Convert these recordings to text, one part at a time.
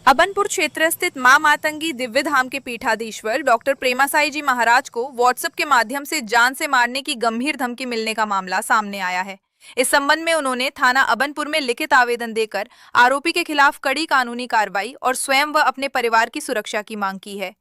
अबनपुर क्षेत्र स्थित मां मातंगी दिव्य धाम के पीठाधीश्वर डॉक्टर प्रेमासाई जी महाराज को व्हाट्सएप के माध्यम से जान से मारने की गंभीर धमकी मिलने का मामला सामने आया है। इस संबंध में उन्होंने थाना अबनपुर में लिखित आवेदन देकर आरोपी के खिलाफ कड़ी कानूनी कार्रवाई और स्वयं व अपने परिवार की सुरक्षा की मांग की है।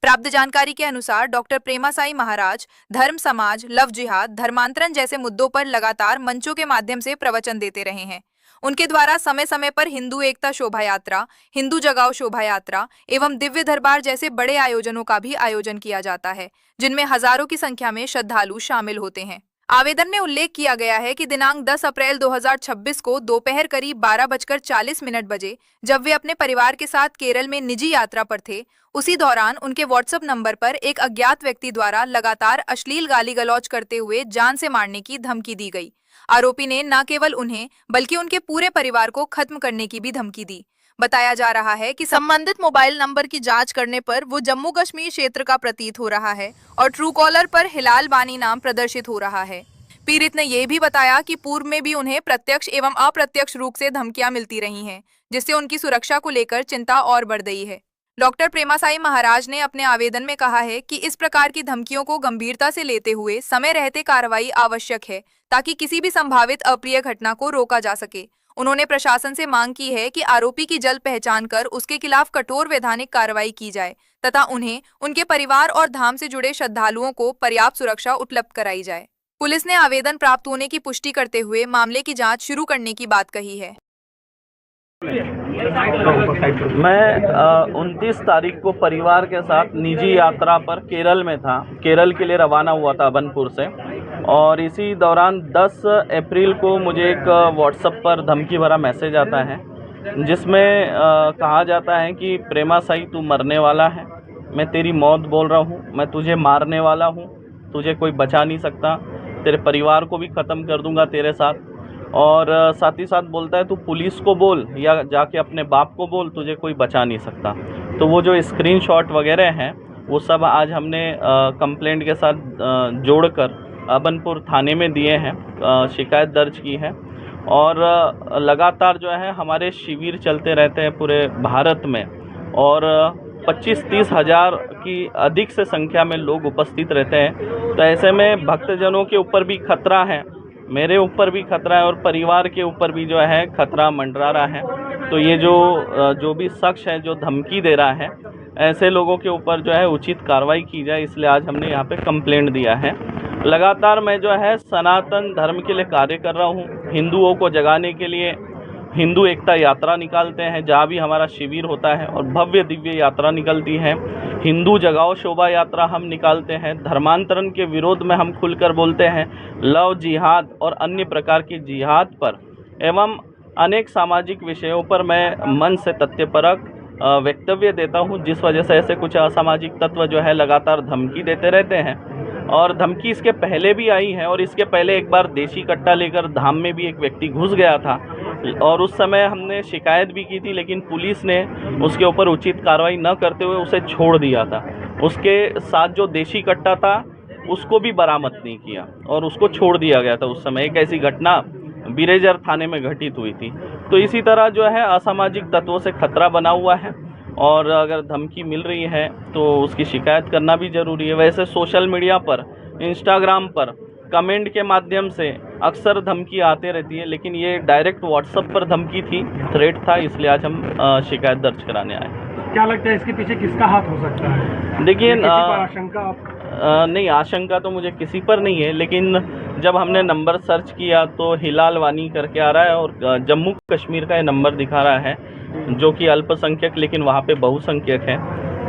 प्राप्त जानकारी के अनुसार डॉक्टर प्रेमासाई महाराज धर्म, समाज, लव जिहाद, धर्मांतरण जैसे मुद्दों पर लगातार मंचों के माध्यम से प्रवचन देते रहे हैं। उनके द्वारा समय समय पर हिंदू एकता शोभा यात्रा, हिंदू जगाओ शोभा यात्रा एवं दिव्य दरबार जैसे बड़े आयोजनों का भी आयोजन किया जाता है, जिनमें हजारों की संख्या में श्रद्धालु शामिल होते हैं। आवेदन में उल्लेख किया गया है कि दिनांक 10 अप्रैल 2026 को दोपहर करीब 12:40 बजे जब वे अपने परिवार के साथ केरल में निजी यात्रा पर थे, उसी दौरान उनके व्हाट्सएप नंबर पर एक अज्ञात व्यक्ति द्वारा लगातार अश्लील गाली गलौज करते हुए जान से मारने की धमकी दी गई। आरोपी ने न केवल उन्हें बल्कि उनके पूरे परिवार को खत्म करने की भी धमकी दी। बताया जा रहा है कि संबंधित मोबाइल नंबर की जांच करने पर वो जम्मू कश्मीर क्षेत्र का प्रतीत हो रहा है और ट्रू कॉलर पर हिलाल बानी नाम प्रदर्शित हो रहा है। पीड़ित ने यह भी बताया कि पूर्व में भी उन्हें प्रत्यक्ष एवं अप्रत्यक्ष रूप से धमकियां मिलती रही हैं, जिससे उनकी सुरक्षा को लेकर चिंता और बढ़ गई है। डॉक्टर प्रेमासाई महाराज ने अपने आवेदन में कहा है कि इस प्रकार की धमकियों को गंभीरता से लेते हुए समय रहते कार्रवाई आवश्यक है, ताकि किसी भी संभावित अप्रिय घटना को रोका जा सके। उन्होंने प्रशासन से मांग की है कि आरोपी की जल्द पहचान कर उसके खिलाफ कठोर वैधानिक कार्रवाई की जाए तथा उन्हें, उनके परिवार और धाम से जुड़े श्रद्धालुओं को पर्याप्त सुरक्षा उपलब्ध कराई जाए। पुलिस ने आवेदन प्राप्त होने की पुष्टि करते हुए मामले की जांच शुरू करने की बात कही है। मैं 29 तारीख को परिवार के साथ निजी यात्रा पर केरल में था। केरल के लिए रवाना हुआ था अबनपुर से, और इसी दौरान 10 अप्रैल को मुझे एक व्हाट्सएप पर धमकी भरा मैसेज आता है, जिसमें कहा जाता है कि प्रेमासाई तू मरने वाला है, मैं तेरी मौत बोल रहा हूँ, मैं तुझे मारने वाला हूँ, तुझे कोई बचा नहीं सकता, तेरे परिवार को भी ख़त्म कर दूंगा तेरे साथ। और साथ ही साथ बोलता है तू पुलिस को बोल या जाके अपने बाप को बोल, तुझे कोई बचा नहीं सकता। तो वो जो स्क्रीनशॉट वगैरह हैं वो सब आज हमने कंप्लेंट के साथ जोड़कर अबनपुर थाने में दिए हैं, शिकायत दर्ज की है। और लगातार जो है हमारे शिविर चलते रहते हैं पूरे भारत में, और 25-30 हज़ार की अधिक से संख्या में लोग उपस्थित रहते हैं। तो ऐसे में भक्तजनों के ऊपर भी खतरा है, मेरे ऊपर भी खतरा है, और परिवार के ऊपर भी जो है खतरा मंडरा रहा है। तो ये जो भी शख्स है जो धमकी दे रहा है, ऐसे लोगों के ऊपर जो है उचित कार्रवाई की जाए, इसलिए आज हमने यहाँ पे कंप्लेंट दिया है। लगातार मैं जो है सनातन धर्म के लिए कार्य कर रहा हूँ। हिंदुओं को जगाने के लिए हिंदू एकता यात्रा निकालते हैं, जहाँ भी हमारा शिविर होता है, और भव्य दिव्य यात्रा निकलती है। हिंदू जगाओ शोभा यात्रा हम निकालते हैं। धर्मांतरण के विरोध में हम खुलकर बोलते हैं। लव जिहाद और अन्य प्रकार की जिहाद पर एवं अनेक सामाजिक विषयों पर मैं मन से तथ्यपरक वक्तव्य देता हूं, जिस वजह से ऐसे कुछ असामाजिक तत्व जो है लगातार धमकी देते रहते हैं। और धमकी इसके पहले भी आई है, और इसके पहले एक बार देशी कट्टा लेकर धाम में भी एक व्यक्ति घुस गया था, और उस समय हमने शिकायत भी की थी, लेकिन पुलिस ने उसके ऊपर उचित कार्रवाई न करते हुए उसे छोड़ दिया था। उसके साथ जो देशी कट्टा था उसको भी बरामद नहीं किया और उसको छोड़ दिया गया था। उस समय एक ऐसी घटना बिरेजर थाने में घटित हुई थी। तो इसी तरह जो है असामाजिक तत्वों से खतरा बना हुआ है, और अगर धमकी मिल रही है तो उसकी शिकायत करना भी ज़रूरी है। वैसे सोशल मीडिया पर, इंस्टाग्राम पर कमेंट के माध्यम से अक्सर धमकी आते रहती है, लेकिन ये डायरेक्ट व्हाट्सएप पर धमकी थी, थ्रेट था, इसलिए आज हम शिकायत दर्ज कराने आए। क्या लगता है इसके पीछे किसका हाथ हो सकता है? देखिए, आशंका नहीं, आशंका तो मुझे किसी पर नहीं है, लेकिन जब हमने नंबर सर्च किया तो हिलाल वानी करके आ रहा है, और जम्मू कश्मीर का ये नंबर दिखा रहा है, जो कि अल्पसंख्यक लेकिन वहाँ पे बहुसंख्यक है।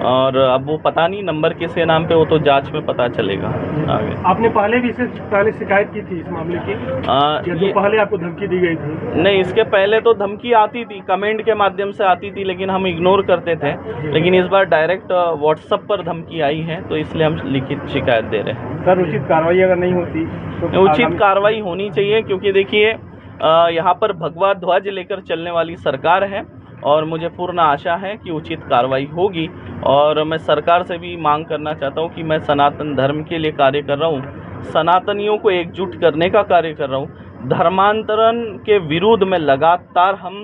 और अब वो पता नहीं नंबर किसके नाम पे, वो तो जांच में पता चलेगा आगे। आपने पहले भी इससे पहले शिकायत की थी इस मामले की? ये पहले आपको धमकी दी गई थी? नहीं, इसके पहले तो धमकी आती थी, कमेंट के माध्यम से आती थी, लेकिन हम इग्नोर करते थे। लेकिन इस बार डायरेक्ट व्हाट्सएप पर धमकी आई है, तो इसलिए हम लिखित शिकायत दे रहे हैं। सर, उचित कार्रवाई अगर नहीं होती तो? उचित कार्रवाई होनी चाहिए, क्योंकि देखिए यहाँ पर भगवा ध्वज लेकर चलने वाली सरकार है, और मुझे पूर्ण आशा है कि उचित कार्रवाई होगी। और मैं सरकार से भी मांग करना चाहता हूँ कि मैं सनातन धर्म के लिए कार्य कर रहा हूँ, सनातनियों को एकजुट करने का कार्य कर रहा हूँ। धर्मांतरण के विरुद्ध में लगातार हम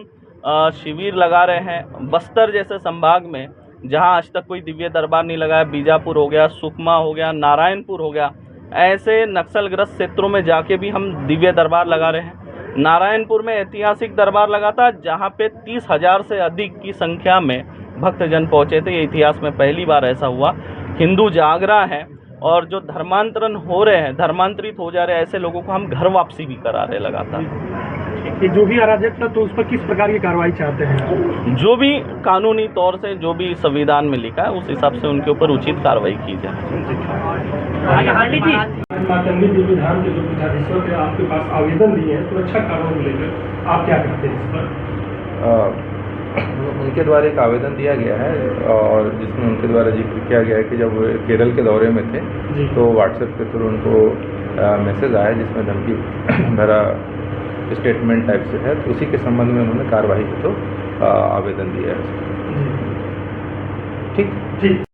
शिविर लगा रहे हैं। बस्तर जैसे संभाग में जहां आज तक कोई दिव्य दरबार नहीं लगाया, बीजापुर हो गया, सुकमा हो गया, नारायणपुर हो गया, ऐसे नक्सलग्रस्त क्षेत्रों में जाके भी हम दिव्य दरबार लगा रहे हैं। नारायणपुर में ऐतिहासिक दरबार लगा था जहाँ पे 30,000 से अधिक की संख्या में भक्तजन पहुँचे थे। ये इतिहास में पहली बार ऐसा हुआ। हिंदू जागरा है और जो धर्मांतरण हो रहे हैं, धर्मांतरित हो जा रहे हैं, ऐसे लोगों को हम घर वापसी भी करा रहे लगातार। कि जो भी अराजक था तो उस पर किस प्रकार की कार्रवाई चाहते हैं? जो भी कानूनी तौर से जो भी संविधान में लिखा है उस हिसाब से उनके ऊपर उचित कार्रवाई की जाए। मातंगी देवी धाम के जो पीठाधीश्वर थे आपके पास आवेदन दिए हैं सुरक्षा कारणों को लेकर, आप क्या कहते हैं इस पर? उनके द्वारा एक आवेदन दिया गया है और जिसमें उनके द्वारा जिक्र किया गया है कि जब वो केरल के दौरे में थे तो व्हाट्सएप के थ्रू उनको मैसेज आया जिसमें धमकी भरा स्टेटमेंट टाइप से है, तो उसी के संबंध में उन्होंने कार्रवाई को तो आवेदन दिया है। ठीक।